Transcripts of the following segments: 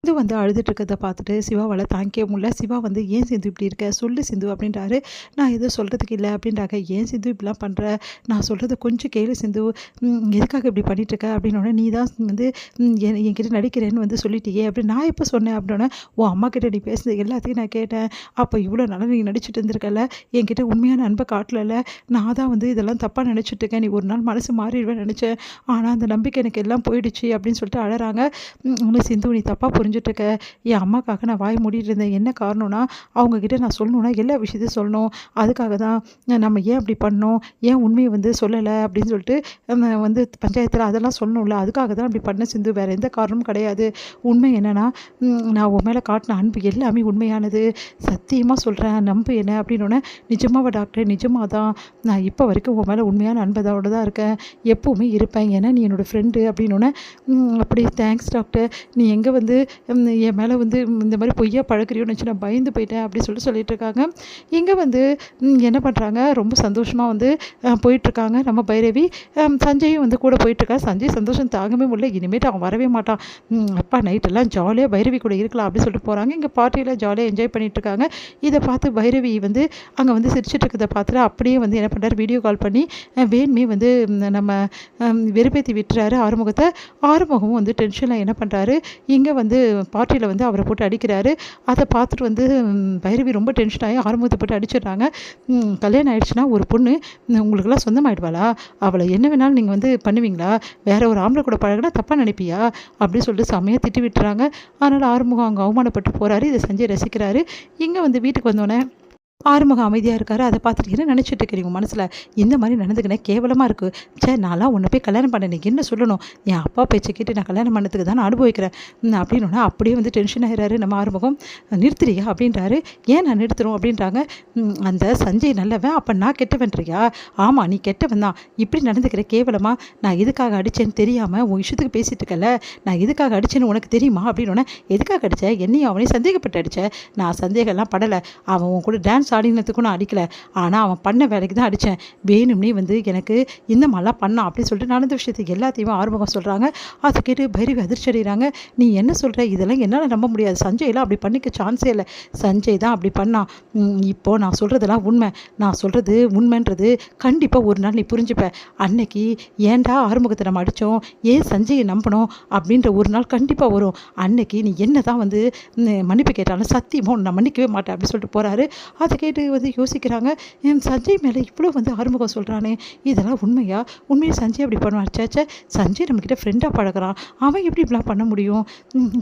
இது வந்து அழுதுட்டு இருக்கிறத பார்த்துட்டு சிவாவால் தாங்கிக்க முடியல. சிவா வந்து ஏன் சிந்து இப்படி இருக்க சொல்லு சிந்து அப்படின்றாரு. நான் எதுவும் சொல்கிறதுக்கு இல்லை அப்படின்றாங்க. ஏன் சிந்து இப்படிலாம் பண்ணுற, நான் சொல்கிறத கொஞ்சம் கேளு சிந்து, எதுக்காக இப்படி பண்ணிட்டுருக்க அப்படின்னோடனே நீ தான் வந்து என்கிட்ட நடிக்கிறேன்னு வந்து சொல்லிட்டியே அப்படின்னு. நான் எப்போ சொன்னேன் அப்படின்னோடனே உன் அம்மா கிட்ட நீ பேசுனது எல்லாத்தையும் நான் கேட்டேன். அப்போ இவ்வளோ நாளாக நீ நடிச்சிட்டு இருந்திருக்கல, என்கிட்ட உண்மையான அன்பை காட்டல. நான் தான் வந்து இதெல்லாம் தப்பாக நினச்சிட்டு இருக்கேன், நீ ஒரு நாள் மனசு மாறிடுவேன்னு நினச்சேன், ஆனால் அந்த நம்பிக்கை எனக்கு எல்லாம் போயிடுச்சு அப்படின்னு சொல்லிட்டு அழறாங்க. உனக்கு சிந்து நீ தப்பாக புரிஞ்சுட்ருக்க, என் அம்மாக்காக நான் வாய் மூடிட்டு இருந்தேன். என்ன காரணம்னா அவங்கக்கிட்ட நான் சொல்லணுன்னா எல்லா விஷயத்தையும் சொல்லணும், அதுக்காக தான் நம்ம ஏன் அப்படி பண்ணோம், ஏன் உண்மையை வந்து சொல்லலை அப்படின்னு சொல்லிட்டு நம்ம வந்து பஞ்சாயத்தில் அதெல்லாம் சொல்லணும்ல, அதுக்காக தான் அப்படி பண்ண சிந்து, வேறு எந்த காரணமும் கிடையாது. உண்மை என்னென்னா நான் உன் மேலே காட்டின அன்பு எல்லாமே உண்மையானது, சத்தியமாக சொல்கிறேன் நம்பு என்ன அப்படின்னோடனே நிஜமாவா டாக்டர், நிஜமாக தான் நான் இப்போ வரைக்கும் உன் மேலே உண்மையான அன்பதோடு தான் இருக்கேன், எப்போவுமே இருப்பேன், ஏன்னா நீ என்னோடய ஃப்ரெண்டு அப்படின்னோடனே அப்படி தேங்க்ஸ் டாக்டர், நீ எங்கே வந்து என் மேலே வந்து இந்த மாதிரி பொய்யா பழக்கிறியோன்னு வச்சு நான் பயந்து போயிட்டேன் அப்படின்னு சொல்லிட்டு இருக்காங்க. இங்கே வந்து என்ன பண்ணுறாங்க, ரொம்ப சந்தோஷமாக வந்து போயிட்டுருக்காங்க நம்ம பைரவி. சஞ்சயும் வந்து கூட போயிட்டுருக்கா. சஞ்சய் சந்தோஷம் தாங்கவே முடியல, இனிமேட்டு அவன் வரவே மாட்டான், அப்பா நைட்டெல்லாம் ஜாலியாக பைரவி கூட இருக்கலாம் அப்படின்னு சொல்லிட்டு போகிறாங்க. இங்கே பார்ட்டியில் ஜாலியாக என்ஜாய் பண்ணிகிட்ருக்காங்க. இதை பார்த்து பைரவி வந்து அங்கே வந்து சிரிச்சுட்டு இருக்கிறத பார்த்துட்டு அப்படியே வந்து என்ன பண்ணுறாரு, வீடியோ கால் பண்ணி வேணுமே வந்து நம்ம வெறுப்பேற்றி விட்டுறாரு ஆறுமுகத்தை. ஆறுமுகமும் வந்து டென்ஷனில் என்ன பண்ணுறாரு, இங்கே வந்து பார்ட்டியில் வந்து அவரை போட்டு அடிக்கிறாரு. அதை பார்த்துட்டு வந்து பைரவி ரொம்ப டென்ஷன் ஆகி ஆறுமுகத்தை போட்டு அடிச்சிடுறாங்க. கல்யாணம் ஆகிடுச்சுன்னா ஒரு பொண்ணு உங்களுக்கெல்லாம் சொந்தமாயிடுவாளா, அவளை என்ன வேணாலும் நீங்கள் வந்து பண்ணுவீங்களா, வேற ஒரு ஆம்பளை கூட பழகினா தப்பாக நினைப்பியா அப்படின்னு சொல்லிட்டு செம்மையாக திட்டி விட்டுறாங்க. அதனால் ஆறுமுகம் அங்கே அவமானப்பட்டு போகிறாரு. இதை சஞ்சய் ரசிக்கிறாரு. இங்கே வந்து வீட்டுக்கு வந்தோடனே ஆறுமுகம் அமைதியாக இருக்காரு. அதை பார்த்துட்டு என்ன நினச்சிட்டு இருக்கிறீங்க மனசில், இந்த மாதிரி நடந்துக்கினே கேவலமாக இருக்குது, சே நான்லாம் உன்னை போய் கல்யாணம் பண்ண நீ என்ன சொல்லணும், என் அப்பா பேச்சை கேட்டு நான் கல்யாணம் பண்ணதுக்கு தான் நான் அனுபவிக்கிறேன் அப்படின்னா அப்படியே வந்து டென்ஷன் ஆகிறாரு நம்ம ஆறுமுகம். நிறுத்துறியா அப்படின்றாரு. ஏன் நான் நிறுத்துறோம் அப்படின்றாங்க. அந்த சஞ்சய் நல்லவன், அப்போ நான் கெட்டவன்றியா, ஆமாம் நீ கெட்டவன் தான், இப்படி நடந்துக்கிற கேவலமாக, நான் எதுக்காக அடித்தேன்னு தெரியாமல் உன் விஷயத்துக்கு பேசிகிட்டு இருக்கல, நான் எதுக்காக அடித்தேன்னு உனக்கு தெரியுமா அப்படின்னோடனே, எதுக்காக அடித்தேன், என்னையும் அவனையும் சந்தேகப்பட்டு அடித்தேன், நான் சந்தேகம்லாம் படலை, அவன் உன் கூட டான்ஸ் ஆடினத்துக்கும் நான் அடிக்கலை, ஆனால் அவன் பண்ண வேலைக்கு தான் அடித்தேன், வேணும்னே வந்து எனக்கு இந்த மாதிரிலாம் பண்ணான் அப்படின்னு சொல்லிட்டு நடந்த விஷயத்துக்கு எல்லாத்தையுமே ஆறுமுகம் சொல்கிறாங்க. அதை கேட்டு பைரவி அதிர்ச்சி அடைகிறாங்க. நீ என்ன சொல்கிற, இதெல்லாம் என்னால் நம்ப முடியாது, சஞ்சய்லாம் அப்படி பண்ணிக்க சான்ஸே இல்லை, சஞ்சய் தான் அப்படி பண்ணான், இப்போது நான் சொல்கிறதெல்லாம் உண்மை, நான் சொல்கிறது உண்மைன்றது கண்டிப்பாக ஒரு நாள் நீ புரிஞ்சுப்ப, அன்னைக்கு ஏன்டா ஆறுமுகத்தை நம்ம அடித்தோம், ஏன் சஞ்சயை நம்பணும் அப்படின்ற ஒரு நாள் கண்டிப்பாக வரும், அன்னைக்கு நீ என்ன தான் வந்து மன்னிப்பு கேட்டாலும் சத்தியமாக நான் மன்னிக்கவே மாட்டேன் அப்படின்னு சொல்லிட்டு போகிறாரு. அதை கேட்டு வந்து யோசிக்கிறாங்க, என் சஞ்சய் மேலே இவ்வளோ வந்து ஆறுமுகம் சொல்கிறானே, இதெல்லாம் உண்மையா, உண்மையை சஞ்சய் அப்படி பண்ணுவான், சேச்சே சஞ்சய் நம்மக்கிட்ட ஃப்ரெண்டாக பழகிறான், அவன் எப்படி இப்படிலாம் பண்ண முடியும்,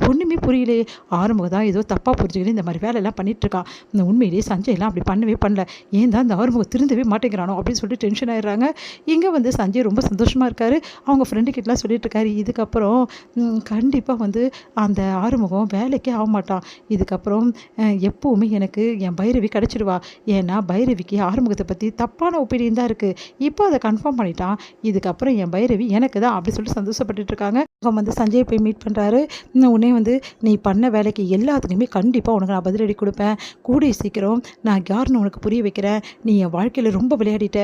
ஒன்றுமே புரியலையே, ஆறுமுகம் தான் ஏதோ தப்பாக புரிஞ்சுக்கிட்டு இந்த மாதிரி வேலையெல்லாம் பண்ணிகிட்ருக்கான், இந்த உண்மையிலேயே சஞ்சய்லாம் அப்படி பண்ணவே பண்ணல, ஏன் தான் இந்த ஆறுமுகம் திருந்தவே மாட்டேங்கிறானோ அப்படின்னு சொல்லிட்டு டென்ஷன் ஆகிடுறாங்க. இங்கே வந்து சஞ்சய் ரொம்ப சந்தோஷமாக இருக்கார். அவங்க ஃப்ரெண்டுக்கிட்டலாம் சொல்லிட்டு இருக்காரு, இதுக்கப்புறம் கண்டிப்பாக வந்து அந்த ஆறுமுகம் வேலைக்கே ஆக மாட்டான், இதுக்கப்புறம் எப்போவுமே எனக்கு என் பைரவி கிடச்சிடுவா, ஏன்னா பைரவிக்கு ஆறுமுகத்தை பற்றி தப்பான ஒப்பீனியன் தான் இருக்குது, இப்போ அதை கன்ஃபார்ம் பண்ணிட்டான், இதுக்கப்புறம் என் பைரவி எனக்கு தான் அப்படி சொல்லிட்டு சந்தோஷப்பட்டுட்டு இருக்காங்க. அவன் வந்து சஞ்சயை போய் மீட் பண்ணுறாரு. உடனே வந்து நீ பண்ண வேலைக்கு எல்லாத்துக்குமே கண்டிப்பாக உனக்கு நான் பதிலடி கொடுப்பேன், கூடிய சீக்கிரம் நான் யாருன்னு உனக்கு புரிய வைக்கிறேன், நீ என் வாழ்க்கையில் ரொம்ப விளையாடிட்ட,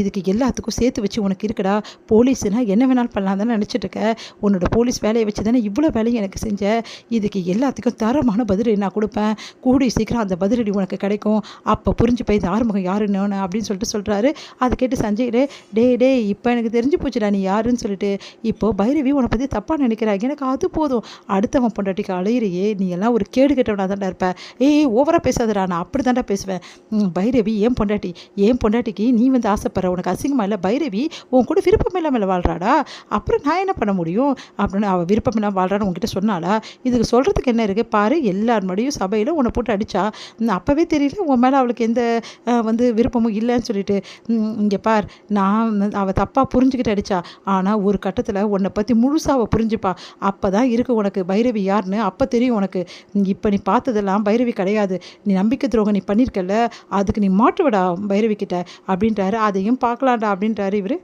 இதுக்கு எல்லாத்துக்கும் சேர்த்து வச்சு உனக்கு இருக்குடா, போலீஸ்னால் என்ன வேணாலும் பண்ணலாம் தானே நினச்சிட்டு இருக்க, உன்னோட போலீஸ் வேலையை வச்சு தானே இவ்வளோ வேலையும் எனக்கு செஞ்ச, இதுக்கு எல்லாத்துக்கும் தரமான பதிலடி நான் கொடுப்பேன், கூடிய சீக்கிரம் அந்த பதிலடி உனக்கு கிடைக்கும், அப்போ புரிஞ்சுப்போய் இந்த ஆறுமுகம் யாருன்னு அப்படின்னு சொல்லிட்டு சொல்கிறாரு. அதை கேட்டு சஞ்சய் டே இப்போ எனக்கு தெரிஞ்சு போச்சுடா நீ யாருன்னு சொல்லிட்டு, இப்போது பைரவி உன்னை பற்றி தப்பாக நினைக்கிறாங்க, எனக்கு அது போதும், அடுத்தவன் பொண்டாட்டிக்கு அலையிறையே, நீ எல்லாம் ஒரு கேடு கெட்டவனாக தான்டா இருப்ப, ஓவராக பேசாதடா, நான் அப்படி தான்டா பேசுவேன், பைரவி ஏன் பொண்டாட்டிக்கு நீ வந்து ஆசைப்படுற, உனக்கு அசிங்கமாக இல்லை, பைரவி உன் கூட விருப்பம் இல்லாமல் வாழ்கிறாடா, அப்புறம் நான் என்ன பண்ண முடியும் அப்படின்னு, அவள் விருப்பம் இல்லாமல் வாழ்கிறான்னு உங்ககிட்ட சொன்னாலா, இதுக்கு சொல்கிறதுக்கு என்ன இருக்குது பாரு, எல்லார் மடியும் சபையில் உன்னை போட்டு அடித்தா, அப்போவே தெரியல உன் மேலே அவளுக்கு எந்த வந்து விருப்பமும் இல்லைன்னு சொல்லிட்டு, இங்கே பார் நான் அவள் தப்பாக புரிஞ்சுக்கிட்டு அடித்தா, ஆனால் ஒரு கட்டத்தில் உன்னை பற்றி முழுசாக அவள் புரிஞ்சுப்பா, அப்போ தான் இருக்குது உனக்கு பைரவி யாருன்னு அப்போ தெரியும் உனக்கு, இப்போ நீ பார்த்ததெல்லாம் பைரவி கிடையாது, நீ நம்பிக்கை துரோகம் நீ பண்ணியிருக்கல, அதுக்கு நீ மாட்டுவிடா பைரவி கிட்ட அப்படின்றாரு. அதையும் பார்க்கலாம்டா அப்படின்றாரு இவர்.